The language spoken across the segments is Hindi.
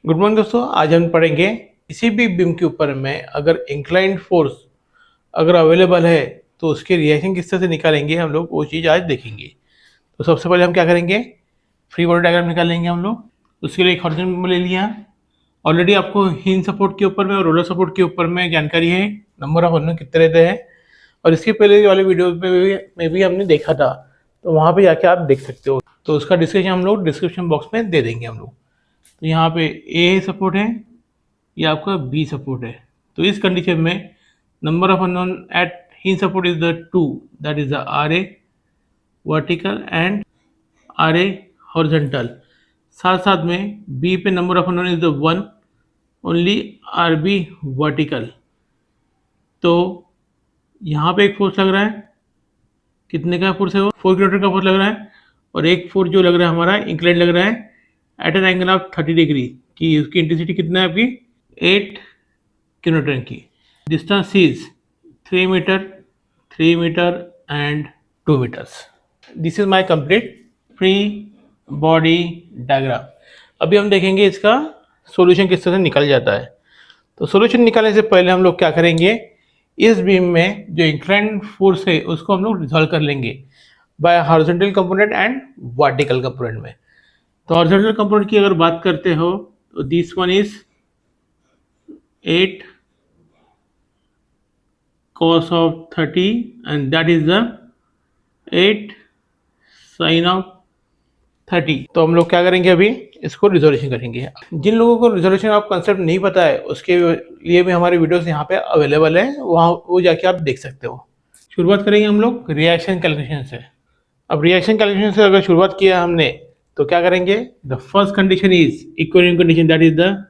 गुड मॉर्निंग दोस्तों। आज हम पढ़ेंगे किसी भी बीम के ऊपर में अगर इंक्लाइंड फोर्स अगर अवेलेबल है तो उसके रिएक्शन किस तरह से निकालेंगे हम लोग, वो चीज़ आज देखेंगे। तो सबसे पहले हम क्या करेंगे, फ्री बॉडी डायग्राम निकालेंगे हम लोग। उसके लिए एक हॉरिजॉन्टल ले लिया। ऑलरेडी आपको हिंज सपोर्ट के ऊपर में और रोलर सपोर्ट के ऊपर में जानकारी है, नंबर ऑफ हॉरिजॉन्टल कितने रहते हैं, और इसके पहले वाले वीडियो में भी हमने देखा था, तो वहाँ पे जाके आप देख सकते हो। तो उसका डिस्क्रिप्शन हम लोग डिस्क्रिप्शन बॉक्स में दे देंगे हम लोग। तो यहाँ पे ए सपोर्ट है, ये आपका बी सपोर्ट है। तो इस कंडीशन में number of unknown at hinge support is the 2, that is the R A vertical and R A horizontal. साथ साथ में बी पे number of unknown is the 1, only R B vertical. तो यहाँ पे एक फोर्स लग रहा है, कितने का फोर्स है वो, 4 किलोमीटर का फोर्स लग रहा है। और एक फोर्स जो लग रहा है हमारा इंक्लाइंड लग रहा है at an angle of 30 degree की। उसकी इंटेंसिटी कितना है आपकी, 8 किलोमीटर की। Distance is 3 metre, 3 metre and 2 metres. This is my complete free body diagram. अभी हम देखेंगे इसका सॉल्यूशन किस तरह से निकल जाता है। तो सॉल्यूशन निकालने से पहले हम लोग क्या करेंगे, इस बीम में जो इंक्लाइंड फोर्स है उसको हम लोग रिजॉल्व कर लेंगे bye horizontal component and vertical component में। तो हॉरिजॉन्टल कंपोनेंट की अगर बात करते हो तो this one is 8 cos of 30 and that is the 8 sin of 30। तो हम लोग क्या करेंगे, अभी इसको रिजोल्यूशन करेंगे। जिन लोगों को रिजोल्यूशन ऑफ कंसेप्ट नहीं पता है उसके लिए भी हमारे वीडियोस यहाँ पे अवेलेबल है, वहाँ वो जाके आप देख सकते हो। शुरुआत करेंगे हम लोग रिएक्शन कैलकुलेशन से। अब रिएक्शन कैलकुलेशन से अगर शुरुआत किया हमने तो क्या करेंगे, the first condition is equilibrium condition, that is the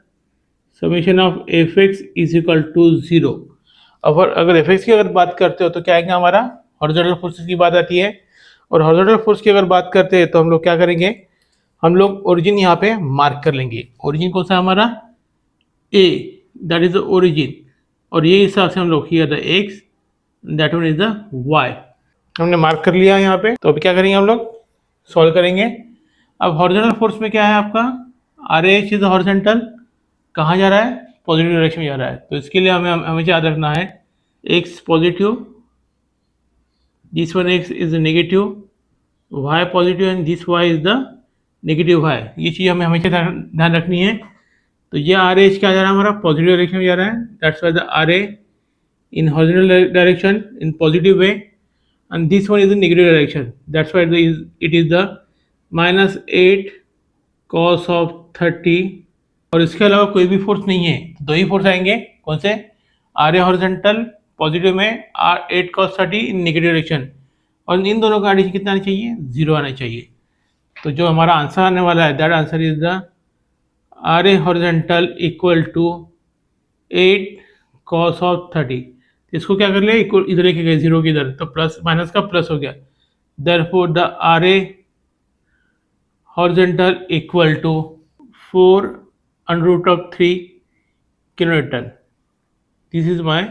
summation of F X is equal to 0। अगर एफ एक्स की अगर बात करते हो तो क्या आएगा, हमारा हॉरिजॉन्टल फोर्सेस की बात आती है। और हॉरिजॉन्टल फोर्स की अगर बात करते हैं तो हम लोग क्या करेंगे, हम लोग ओरिजिन यहाँ पे मार्क कर लेंगे। ओरिजिन कौन सा हमारा, A, that is the origin. और ये हिसाब से हम लोग here the X, that one is the Y, हमने मार्क कर लिया यहाँ पे। तो अभी क्या करेंगे, हम लोग सॉल्व करेंगे। अब हॉरिजॉन्टल फोर्स में क्या है आपका, आर एच इज हॉरिजॉन्टल, कहाँ जा रहा है, पॉजिटिव डायरेक्शन में जा रहा है। तो इसके लिए हमें हमेशा याद रखना है X positive, this one X is negative, Y positive and this Y is the negative Y. ये चीज़ हमें हमेशा ध्यान रखनी है। तो ये आर एच क्या जा रहा है हमारा, पॉजिटिव डायरेक्शन में जा रहा है, that's why the R A in horizontal direction in positive way, and this one is in negative direction, that's why it is the -8 cos of 30। और इसके अलावा कोई भी फोर्स नहीं है, दो ही फोर्स आएंगे, कौन से, आर ए हॉरिजॉन्टल पॉजिटिव में, R 8 cos 30 in negative direction. और इन दोनों का एडिशन कितना आना चाहिए, 0 आना चाहिए। तो जो हमारा आंसर आने वाला है, that answer is the R A horizontal equal to 8 cos of 30। इसको क्या कर लिया, इक्वल इधर लेके गए 0 की इधर, तो प्लस माइनस का प्लस हो गया। Therefore the R A horizontal equal to 4√3 kilonewton. This is my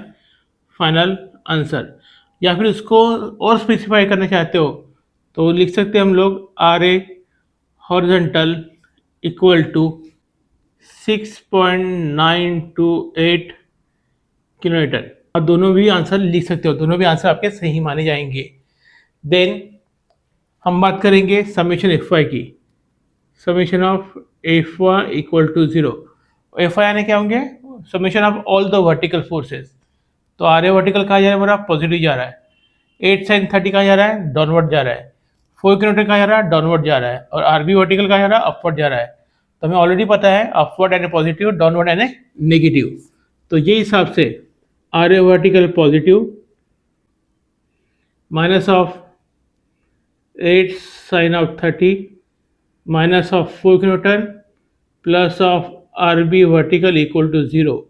final answer. या फिर इसको और स्पेसिफाई करना चाहते हो तो लिख सकते हैं हम लोग R A horizontal equal to 6.928 kilometre. और दोनों भी आंसर लिख सकते हो, दोनों भी आंसर आपके सही माने जाएंगे। देन हम बात करेंगे समेशन एफ वाई की। Summation of F Y equal to 0। F Y आने क्या होंगे, summation of all the vertical forces. तो आर ए वर्टिकल कहाँ जा रहा है हमारा, पॉजिटिव जा रहा है। 8 sin 30 कहाँ जा रहा है, डाउनवर्ड जा रहा है। 4 किलोमीटर कहाँ जा रहा है, डाउनवर्ड जा रहा है। और आर बी वर्टिकल कहाँ जा रहा है, अपवर्ड जा रहा है। तो हमें ऑलरेडी पता है अपवर्ड यानी पॉजिटिव, डाउनवर्ड यानी नेगेटिव। तो ये हिसाब से R A vertical positive minus of 8 sin of 30 minus of 4 kilometre plus of R B vertical equal to 0।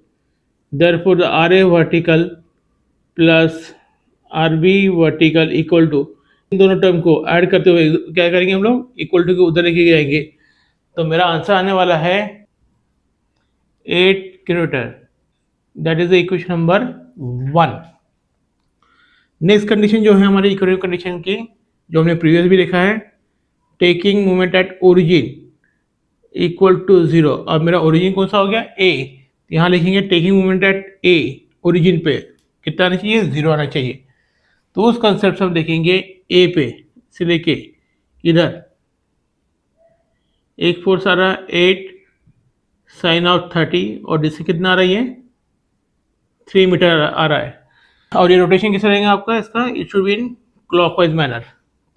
Therefore the R A vertical plus R B vertical equal to, इन दोनों टर्म को ऐड करते हुए क्या करेंगे हम लोग, इक्वल टू के उधर लेके जाएंगे। तो मेरा आंसर आने वाला है 8 kilometre, that is the equation number 1। Next condition जो है हमारी इक्विलिब्रियम कंडीशन की, जो हमने प्रीवियस भी देखा है, taking moment at origin equal to 0। अब मेरा ओरिजिन कौन सा हो गया, ए। यहाँ लिखेंगे टेकिंग मोमेंट एट ए, ओरिजिन पे कितना आना चाहिए, 0 आना चाहिए। तो उस कंसेप्ट से हम देखेंगे ए पे से लेके इधर एक फोर्स आ रहा है 8 साइन ऑफ 30 और जिससे कितना आ रहा है, ये 3 मीटर आ रहा है। और ये रोटेशन किस रहेगा आपका इसका, it should be in clockwise manner.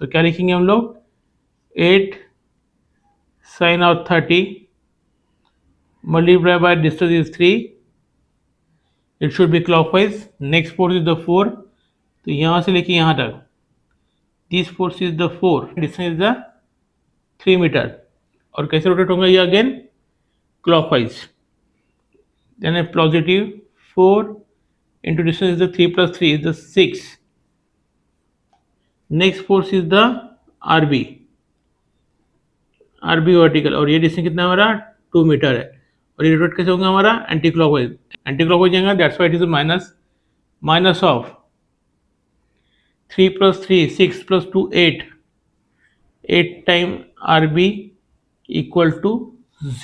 तो क्या लिखेंगे हम लोग, 8 sine of 30 multiply by distance is 3, it should be clockwise. Next force is the 4, तो यहाँ से लेके यहाँ तक this force is the 4, distance is the 3 metre. और कैसे रोटेट होगा ये, again clockwise. Then positive 4 into distance is the 3 plus 3 is the 6. Next force is the RB vertical, और ये डिस्टेंस कितना हमारा 2 मीटर है। और ये रोटेट कैसे होगा हमारा, एंटी क्लॉकवाइज जाएगा। That's why it is minus of 3 plus 3 6 plus 2 8 time RB equal to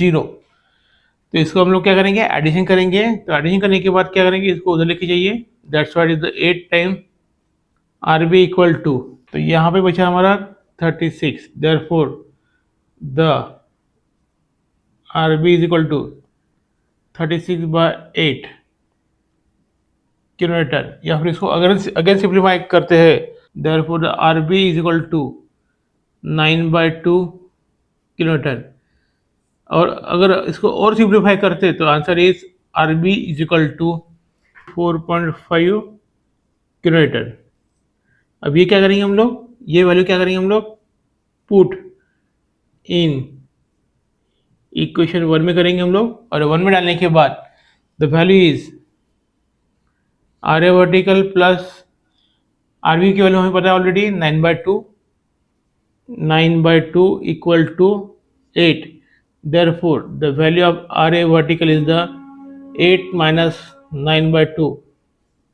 0। तो इसको हम लोग क्या करेंगे, एडिशन करेंगे। तो एडिशन करने के बाद क्या करेंगे, इसको उधर लेके जाइए। That's what is the 8 time RB equal to, तो यहाँ पे बचा हमारा 36। Therefore the RB is equal to 36/8 kilometre. या फिर इसको अगर सिंप्लीफाई करते हैं, therefore the RB is equal to 9/2 kilometre. और अगर इसको और सिंप्लीफाई करते तो answer is RB is equal to 4.5 kilometre. अब ये क्या करेंगे हम लोग, ये वैल्यू क्या करेंगे हम लोग, पुट इन इक्वेशन 1 में करेंगे हम लोग। और 1 में डालने के बाद the value is RA vertical plus RB की वैल्यू हमें पता है already 9/2 equal to 8। Therefore, the value of RA vertical is the 8 minus 9/2.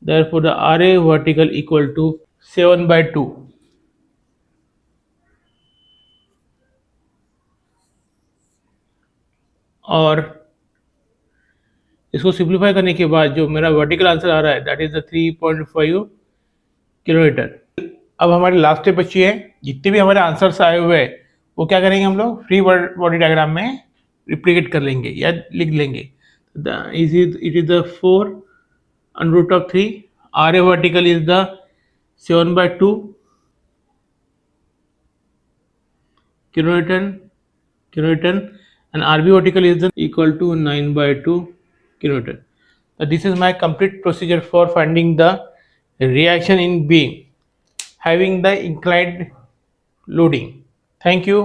Therefore, the RA vertical equal to 7/2. और इसको सिंप्लीफाई करने के बाद जो मेरा वर्टिकल आंसर आ रहा है दैट इज द 3.5 किलोमीटर। अब हमारी लास्ट स्टेप बची है। जितने भी हमारे आंसर्स आए हुए हैं वो क्या करेंगे हम लोग, फ्री बॉडी डायग्राम में रिप्लिकेट कर लेंगे या लिख लेंगे। It is the 4 under root of 3, RA vertical is the 7/2 kilometre and RB vertical is equal to 9/2 kilometer. So this is my complete procedure for finding the reaction in beam having the inclined loading. Thank you.